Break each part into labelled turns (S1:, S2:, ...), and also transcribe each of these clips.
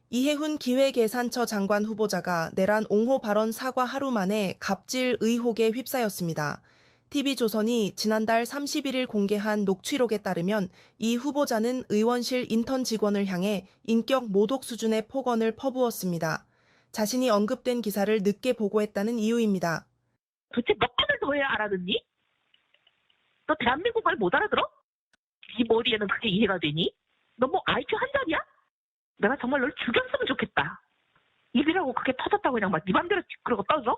S1: 이해훈 기획예산처 장관 후보자가 내란 옹호 발언 사과 하루 만에 갑질 의혹에 휩싸였습니다. TV조선이 지난달 31일 공개한 녹취록에 따르면 이 후보자는 의원실 인턴 직원을 향해 인격 모독 수준의 폭언을 퍼부었습니다. 자신이 언급된 기사를 늦게 보고했다는 이유입니다.
S2: 도대체 몇 번을 더 해야 알아듣니? 너 대한민국 말 못 알아들어? 네 머리에는 그게 이해가 되니? 너 뭐 IQ 한 잔이야? 내가 정말 널 죽였으면 좋겠다. 입이라고 그게 터졌다고 그냥 막 네 맘대로 그러고 떠져?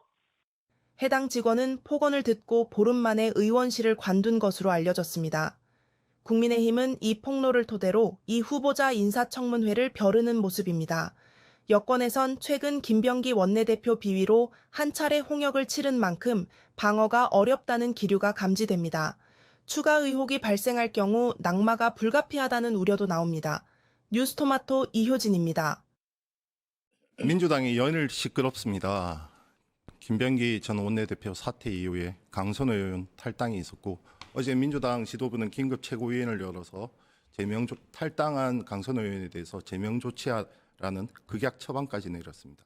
S1: 해당 직원은 폭언을 듣고 보름 만에 의원실을 관둔 것으로 알려졌습니다. 국민의힘은 이 폭로를 토대로 이 후보자 인사청문회를 벼르는 모습입니다. 여권에선 최근 김병기 원내대표 비위로 한 차례 홍역을 치른 만큼 방어가 어렵다는 기류가 감지됩니다. 추가 의혹이 발생할 경우 낙마가 불가피하다는 우려도 나옵니다. 뉴스토마토 이효진입니다.
S3: 민주당이 연일 시끄럽습니다. 김병기 전 원내대표 사퇴 이후에 강선호 의원 탈당이 있었고 어제 민주당 지도부는 긴급 최고위원회를 열어서 탈당한 강선호 의원에 대해서 제명 조치하라는 극약 처방까지 내렸습니다.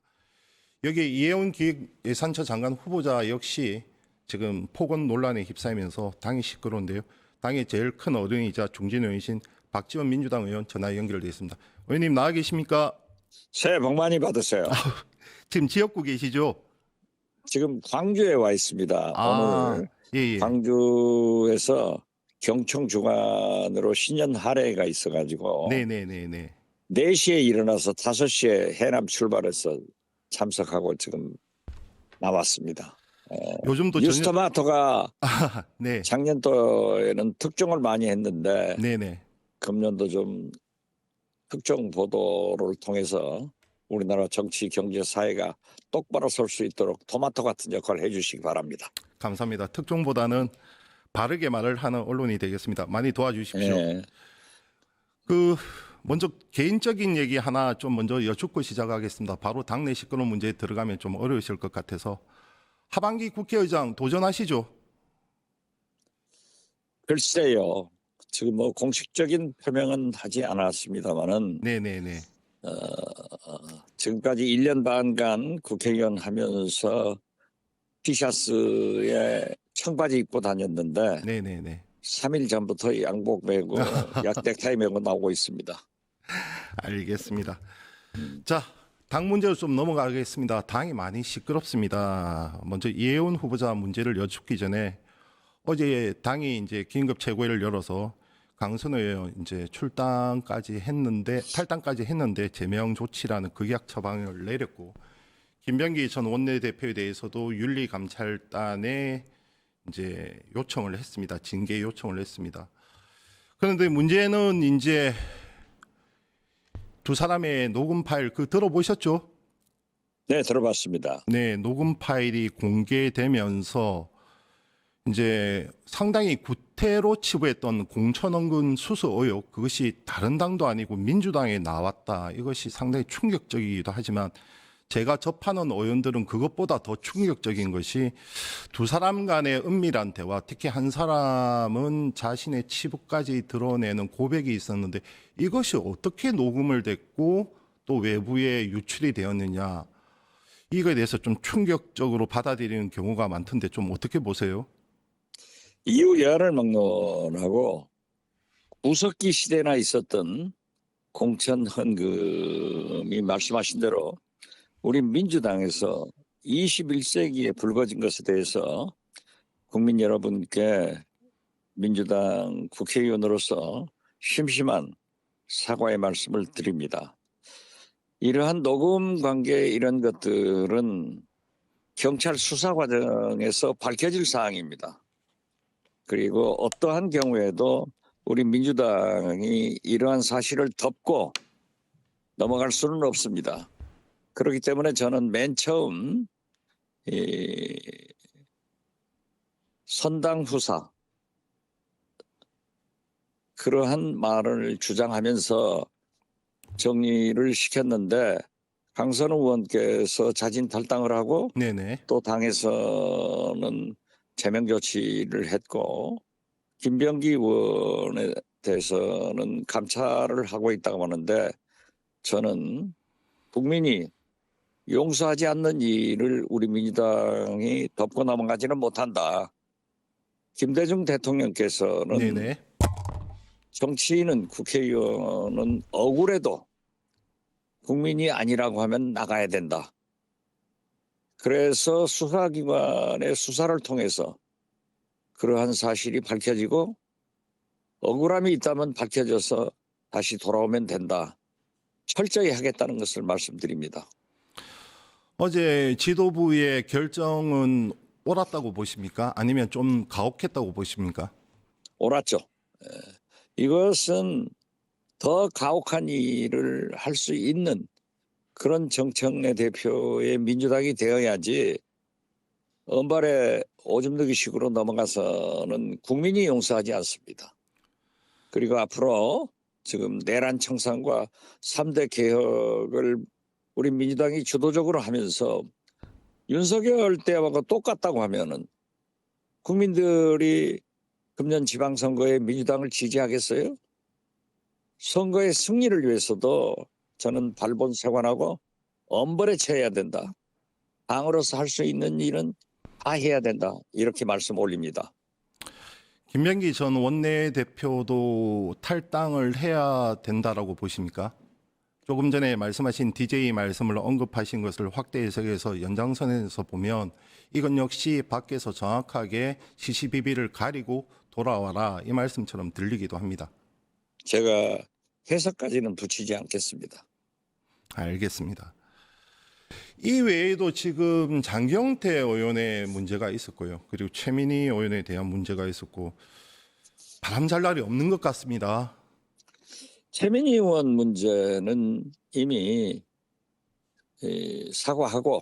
S3: 여기에 이해훈 기획예산처 장관 후보자 역시 지금 폭언 논란에 휩싸이면서 당이 시끄러운데요. 당의 제일 큰 어른이자 중진 의원이신 박지원 민주당 의원 전화 연결되어 있습니다. 의원님 나와 계십니까?
S4: 새해 복 많이 받으세요.
S3: 지금 지역구 계시죠?
S4: 지금 광주에 와 있습니다. 오늘
S3: 예.
S4: 광주에서 경청 주간으로 신년 할애가 있어가지고
S3: 네네네네.
S4: 4시에 일어나서 5시에 해남 출발해서 참석하고 지금 나왔습니다.
S3: 요즘도
S4: 뉴스토마토가
S3: 네.
S4: 작년도에는 특종을 많이 했는데
S3: 네네.
S4: 금년도 좀 특정 보도를 통해서 우리나라 정치, 경제, 사회가 똑바로 설 수 있도록 토마토 같은 역할을 해주시기 바랍니다.
S3: 감사합니다. 특종보다는 바르게 말을 하는 언론이 되겠습니다. 많이 도와주십시오.
S4: 네.
S3: 먼저 개인적인 얘기 하나 좀 먼저 여쭙고 시작하겠습니다. 바로 당내 시끄러운 문제에 들어가면 좀 어려우실 것 같아서 하반기 국회의장 도전하시죠?
S4: 글쎄요. 지금 뭐 공식적인 표명은 하지 않았습니다만은
S3: 네네네.
S4: 지금까지 1년 반간 국회의원 하면서 티셔츠에 청바지 입고 다녔는데
S3: 네네네.
S4: 3일 전부터 양복 메고 넥타이 메고 나오고 있습니다.
S3: 알겠습니다. 자, 당 문제로 좀 넘어가겠습니다. 당이 많이 시끄럽습니다. 먼저 이해훈 후보자 문제를 여쭙기 전에 어제 당이 이제 긴급 최고위를 열어서 강선호 의원 이제 탈당까지 했는데 제명 조치라는 극약 처방을 내렸고 김병기 전 원내대표에 대해서도 윤리감찰단에 이제 요청을 했습니다. 징계 요청을 했습니다. 그런데 문제는 이제 두 사람의 녹음 파일 들어보셨죠?
S4: 네, 들어봤습니다.
S3: 네, 녹음 파일이 공개되면서 이제 상당히 구태로 치부했던 공천원근 수수 의혹 그것이 다른 당도 아니고 민주당에 나왔다. 이것이 상당히 충격적이기도 하지만 제가 접하는 의원들은 그것보다 더 충격적인 것이 두 사람 간의 은밀한 대화, 특히 한 사람은 자신의 치부까지 드러내는 고백이 있었는데 이것이 어떻게 녹음을 됐고 또 외부에 유출이 되었느냐. 이거에 대해서 좀 충격적으로 받아들이는 경우가 많던데 좀 어떻게 보세요?
S4: 이후 여야를 막론하고 우석기 시대나 있었던 공천 헌금이 말씀하신 대로 우리 민주당에서 21세기에 불거진 것에 대해서 국민 여러분께 민주당 국회의원으로서 심심한 사과의 말씀을 드립니다. 이러한 녹음 관계 이런 것들은 경찰 수사 과정에서 밝혀질 사항입니다. 그리고 어떠한 경우에도 우리 민주당이 이러한 사실을 덮고 넘어갈 수는 없습니다. 그렇기 때문에 저는 맨 처음 선당 후사 그러한 말을 주장하면서 정리를 시켰는데 강선우 의원께서 자진 탈당을 하고
S3: 네네.
S4: 또 당에서는 제명 조치를 했고 김병기 의원에 대해서는 감찰을 하고 있다고 하는데 저는 국민이 용서하지 않는 일을 우리 민주당이 덮고 넘어가지는 못한다. 김대중 대통령께서는
S3: 네네.
S4: 정치인은 국회의원은 억울해도 국민이 아니라고 하면 나가야 된다. 그래서 수사기관의 수사를 통해서 그러한 사실이 밝혀지고 억울함이 있다면 밝혀져서 다시 돌아오면 된다. 철저히 하겠다는 것을 말씀드립니다.
S3: 어제 지도부의 결정은 옳았다고 보십니까? 아니면 좀 가혹했다고 보십니까?
S4: 옳았죠. 이것은 더 가혹한 일을 할 수 있는 그런 정청래 대표의 민주당이 되어야지 언발에 오줌 누기식으로 넘어가서는 국민이 용서하지 않습니다. 그리고 앞으로 지금 내란 청산과 3대 개혁을 우리 민주당이 주도적으로 하면서 윤석열 때하고 똑같다고 하면은 국민들이 금년 지방선거에 민주당을 지지하겠어요? 선거의 승리를 위해서도 저는 발본색원하고 엄벌에 처해야 된다. 당으로서 할 수 있는 일은 다 해야 된다. 이렇게 말씀 올립니다.
S3: 김병기 전 원내대표도 탈당을 해야 된다라고 보십니까? 조금 전에 말씀하신 DJ 말씀을 언급하신 것을 확대 해석해서 연장선에서 보면 이건 역시 밖에서 정확하게 시시비비를 가리고 돌아와라 이 말씀처럼 들리기도 합니다.
S4: 제가 해석까지는 붙이지 않겠습니다.
S3: 알겠습니다. 이 외에도 지금 장경태 의원의 문제가 있었고요. 그리고 최민희 의원에 대한 문제가 있었고 바람잘 날이 없는 것 같습니다.
S4: 최민희 의원 문제는 이미 사과하고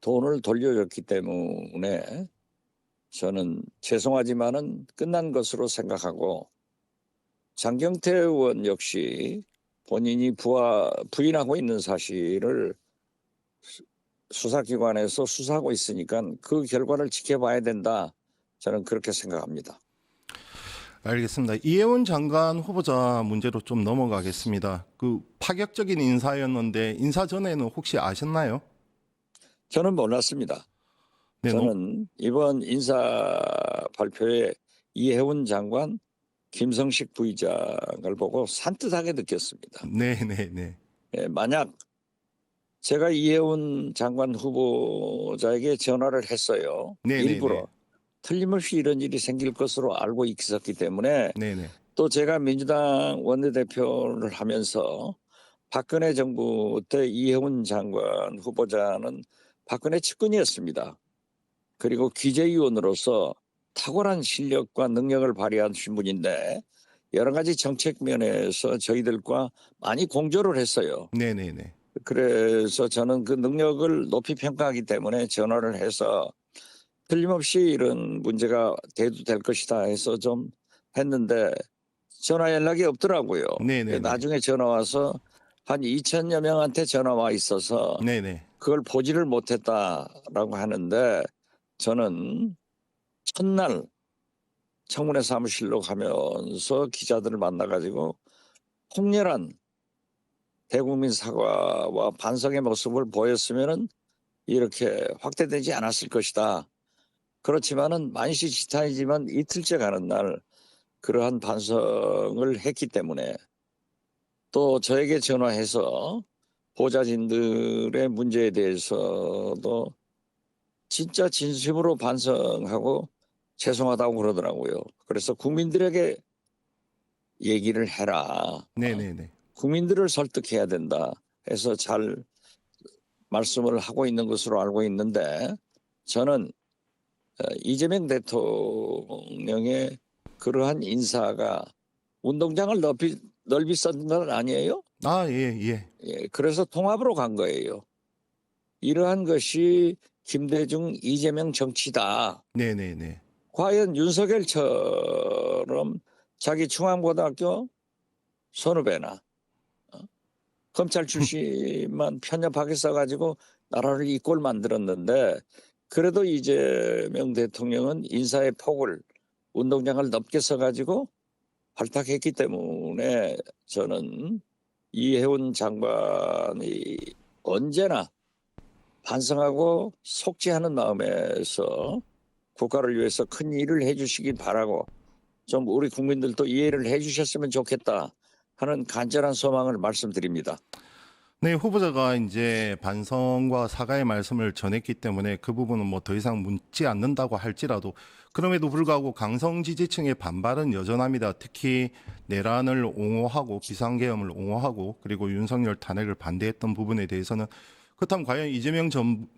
S4: 돈을 돌려줬기 때문에 저는 죄송하지만은 끝난 것으로 생각하고 장경태 의원 역시 본인이 부인하고 있는 사실을 수사기관에서 수사하고 있으니까 그 결과를 지켜봐야 된다. 저는 그렇게 생각합니다.
S3: 알겠습니다. 이해운 장관 후보자 문제로 좀 넘어가겠습니다. 그 파격적인 인사였는데 인사 전에는 혹시 아셨나요?
S4: 저는 몰랐습니다.
S3: 네,
S4: 저는 이번 인사 발표에 이해운 장관, 김성식 부의장을 보고 산뜻하게 느꼈습니다.
S3: 네.
S4: 만약 제가 이해운 장관 후보자에게 전화를 했어요.
S3: 네네네.
S4: 일부러 틀림없이 이런 일이 생길 것으로 알고 있었기 때문에
S3: 네네.
S4: 또 제가 민주당 원내대표를 하면서 박근혜 정부 때 이해운 장관 후보자는 박근혜 측근이었습니다. 그리고 기재위원으로서 탁월한 실력과 능력을 발휘하신 분인데 여러 가지 정책 면에서 저희들과 많이 공조를 했어요.
S3: 네네네.
S4: 그래서 저는 그 능력을 높이 평가하기 때문에 전화를 해서 틀림없이 이런 문제가 대두될 것이다 해서 좀 했는데 전화 연락이 없더라고요.
S3: 네네네.
S4: 나중에 전화 와서 한 2천여 명한테 전화 와 있어서
S3: 네네.
S4: 그걸 보지를 못했다라고 하는데 저는 첫날 청문회 사무실로 가면서 기자들을 만나가지고 통렬한 대국민 사과와 반성의 모습을 보였으면은 이렇게 확대되지 않았을 것이다. 그렇지만은 만시지탄이지만 이틀째 가는 날 그러한 반성을 했기 때문에 또 저에게 전화해서 보좌진들의 문제에 대해서도 진짜 진심으로 반성하고 죄송하다고 그러더라고요. 그래서 국민들에게 얘기를 해라.
S3: 네네네.
S4: 국민들을 설득해야 된다 해서 잘 말씀을 하고 있는 것으로 알고 있는데 저는 이재명 대통령의 그러한 인사가 운동장을 넓이 썼는 건 아니에요.
S3: 예.
S4: 그래서 통합으로 간 거예요. 이러한 것이 김대중, 이재명 정치다.
S3: 네네네.
S4: 과연 윤석열처럼 자기 중앙고등학교 선후배나 검찰 출신만 편협하게 써가지고 나라를 이 꼴 만들었는데 그래도 이재명 대통령은 인사의 폭을 운동장을 넓게 써가지고 발탁했기 때문에 저는 이해운 장관이 언제나 반성하고 속죄하는 마음에서 국가를 위해서 큰 일을 해주시기 바라고 좀 우리 국민들도 이해를 해주셨으면 좋겠다 하는 간절한 소망을 말씀드립니다.
S3: 네, 후보자가 이제 반성과 사과의 말씀을 전했기 때문에 그 부분은 뭐 더 이상 묻지 않는다고 할지라도 그럼에도 불구하고 강성 지지층의 반발은 여전합니다. 특히 내란을 옹호하고 비상계엄을 옹호하고 그리고 윤석열 탄핵을 반대했던 부분에 대해서는 그렇다면 과연 이재명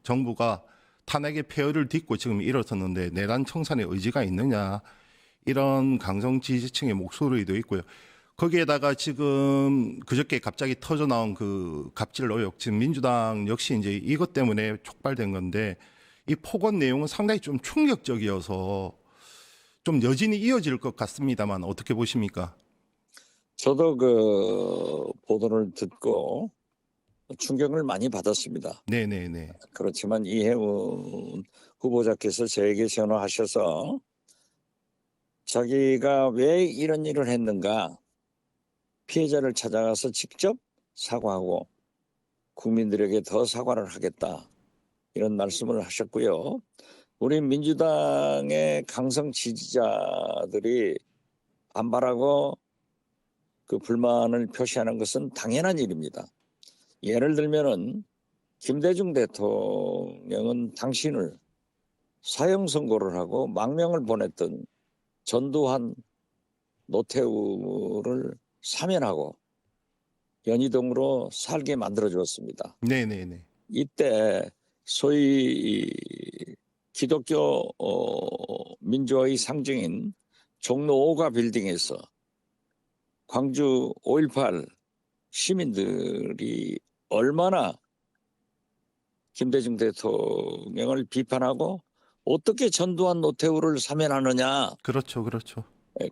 S3: 정부가 탄핵의 폐허를 딛고 지금 일어섰는데 내란 청산의 의지가 있느냐 이런 강성 지지층의 목소리도 있고요. 거기에다가 지금 그저께 갑자기 터져 나온 그 갑질 의혹, 지금 민주당 역시 이제 이것 때문에 촉발된 건데 이 폭언 내용은 상당히 좀 충격적이어서 좀 여진이 이어질 것 같습니다만 어떻게 보십니까?
S4: 저도 그 보도를 듣고 충격을 많이 받았습니다.
S3: 네네네.
S4: 그렇지만 이해운 후보자께서 저에게 전화하셔서 자기가 왜 이런 일을 했는가 피해자를 찾아가서 직접 사과하고 국민들에게 더 사과를 하겠다 이런 말씀을 하셨고요. 우리 민주당의 강성 지지자들이 반발하고 그 불만을 표시하는 것은 당연한 일입니다. 예를 들면은 김대중 대통령은 당신을 사형 선고를 하고 망명을 보냈던 전두환, 노태우를 사면하고 연희동으로 살게 만들어 주었습니다.
S3: 네네네.
S4: 이때 소위 기독교 민주화의 상징인 종로 5가 빌딩에서 광주 5.18 시민들이 얼마나 김대중 대통령을 비판하고 어떻게 전두환 노태우를 사면하느냐
S3: 그렇죠, 그렇죠.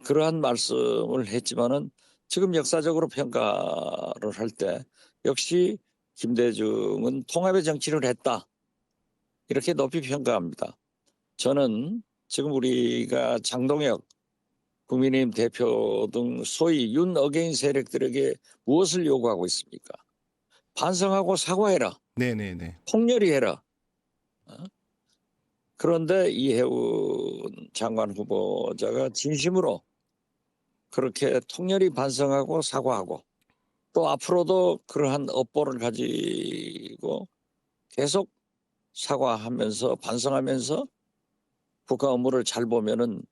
S4: 그러한 말씀을 했지만은 지금 역사적으로 평가를 할 때 역시 김대중은 통합의 정치를 했다 이렇게 높이 평가합니다. 저는 지금 우리가 장동혁 국민의힘 대표 등 소위 윤 어게인 세력들에게 무엇을 요구하고 있습니까? 반성하고 사과해라.
S3: 네네네.
S4: 통렬히 해라. 그런데 이해운 장관 후보자가 진심으로 그렇게 통렬히 반성하고 사과하고 또 앞으로도 그러한 업보를 가지고 계속 사과하면서 반성하면서 국가 업무를 잘 보면은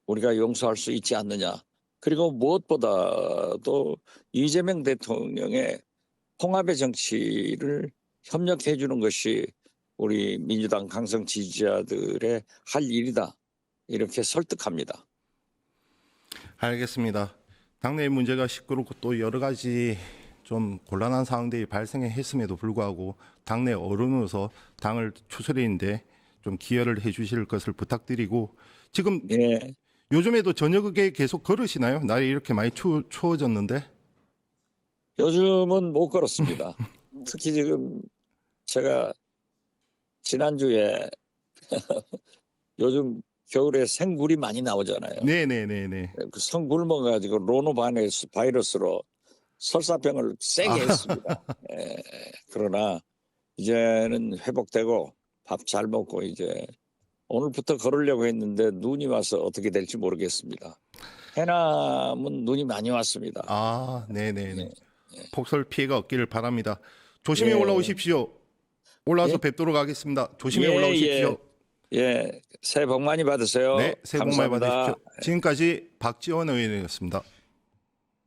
S4: 우리가 용서할 수 있지 않느냐. 그리고 무엇보다도 이재명 대통령의 통합의 정치를 협력해 주는 것이 우리 민주당 강성 지지자들의 할 일이다. 이렇게 설득합니다.
S3: 알겠습니다. 당내 문제가 시끄럽고 또 여러 가지 좀 곤란한 상황들이 발생했음에도 불구하고 당내 어른으로서 당을 추스리는데 좀 기여를 해주실 것을 부탁드리고 지금
S4: 예.
S3: 요즘에도 저녁에 계속 걸으시나요? 날이 이렇게 많이 추워졌는데.
S4: 요즘은 못 걸었습니다. 특히 지금 제가 지난주에 요즘 겨울에 생굴이 많이 나오잖아요.
S3: 네네네네.
S4: 그 성굴 먹어가지고 바이러스로 설사병을 세게 했습니다. 그러나 이제는 회복되고 밥 잘 먹고 이제 오늘부터 걸으려고 했는데 눈이 와서 어떻게 될지 모르겠습니다. 해남은 눈이 많이 왔습니다.
S3: 아, 네네네.
S4: 예.
S3: 폭설 피해가 없기를 바랍니다. 조심히
S4: 예.
S3: 올라오십시오. 올라와서
S4: 예.
S3: 뵙도록 하겠습니다. 조심히
S4: 예,
S3: 올라오십시오.
S4: 예, 새해 복 많이 받으세요.
S3: 네, 새해 복 많이
S4: 감사합니다.
S3: 받으십시오. 지금까지 박지원 의원이었습니다.